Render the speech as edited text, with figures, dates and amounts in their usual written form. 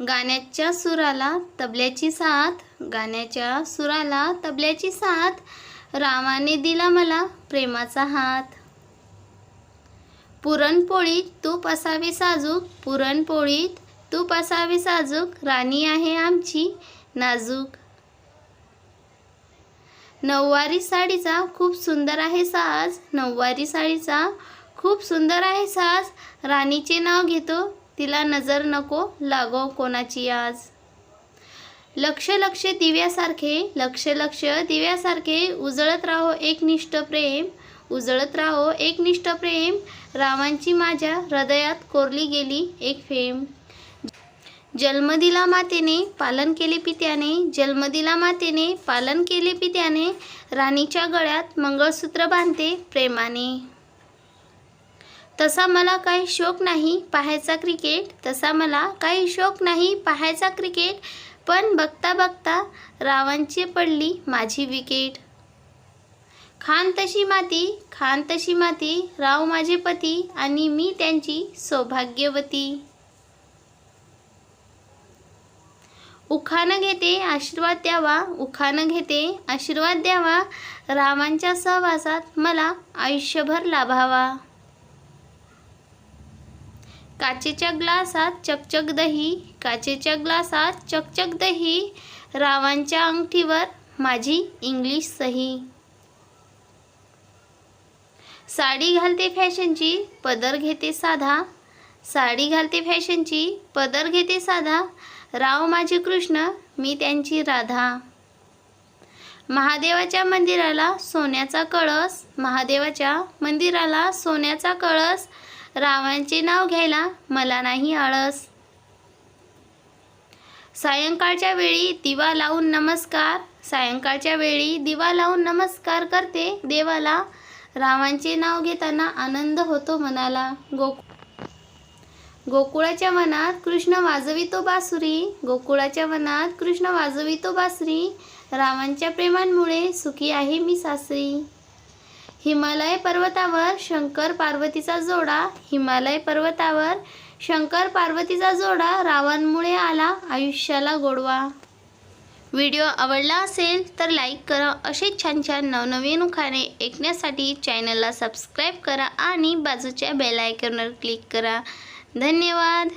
गाण्याच्या सुराला तबल्याची साथ, गाण्याच्या सुराला तबल्याची साथ, रामाने दिला मला प्रेमाचा हात. पुरणपोळीत तूप असावे साजूक, पुरणपोळीत तूप असावे साजूक, राणी आहे आमची नाजूक. नऊवारी साडीचा खूप सुंदर आहे साज, नऊवारी साडीचा खूप सुंदर आहे साज, राणीचे नाव घेतो तिला नजर नको लागो कोणाची आज. लक्ष लक्ष दिव्यासारखे, लक्ष लक्ष दिव्यासारखे, उजळत राहो एकनिष्ठ प्रेम, उजळत राहो एकनिष्ठ प्रेम, रामांची माझ्या हृदयात कोरली गेली एक फेम. जन्म दिला मातेने पालन केले पित्याने, जन्म दिला मातेने पालन केले पित्याने, राणीच्या गळ्यात मंगळसूत्र बांधते प्रेमाने. तसा मला काही शौक नाही पाहायचा क्रिकेट, तसा मला काही शौक नाही पाहायचा क्रिकेट, पण बघता बघता रावांची पडली माझी विकेट. खान तशी माती, खान तशी माती, राव माझे पती आणि मी त्यांची सौभाग्यवती. उखाणं घेते आशीर्वाद द्यावा, उखाणं घेते आशीर्वाद द्यावा, रामांच्या सहवासात मला आयुष्यभर लाभावा. काचेच्या ग्लासात चकचक दही, काचेच्या ग्लासात चकचक दही, रावांच्या अंगठीवर माझी इंग्लिश सही. साडी घालते फॅशनची पदर घेते साधा, साडी घालते फॅशनची पदर घेते साधा, राव माझे कृष्ण मी त्यांची राधा. महादेवाच्या मंदिराला सोन्याचा कळस, महादेवाच्या मंदिराला सोन्याचा कळस, रावांचे नाव घ्यायला मला नाही आळस. सायंकाळच्या वेळी दिवा लावून नमस्कार, सायंकाळच्या वेळी दिवा लावून नमस्कार करते देवाला, रावांचे नाव घेताना आनंद होतो मनाला. गोकुळाच्या वनात कृष्ण वाजवितो बासुरी, गोकुळाच्या वनात कृष्ण वाजवितो बासुरी, रावांच्या प्रेमांमुळे सुखी आहे मी सासरी. हिमालय पर्वतावर शंकर पार्वतीचा जोडा, हिमालय पर्वतावर शंकर पार्वतीचा जोडा, रावांमुळे आला आयुष्याला गोडवा. व्हिडिओ आवडला असेल तर लाईक करा. असे छान छान नवनवीन उखाणे ऐकण्यासाठी चॅनलला सबस्क्राईब करा आणि बाजूच्या बेल आयकॉनवर क्लिक करा. धन्यवाद.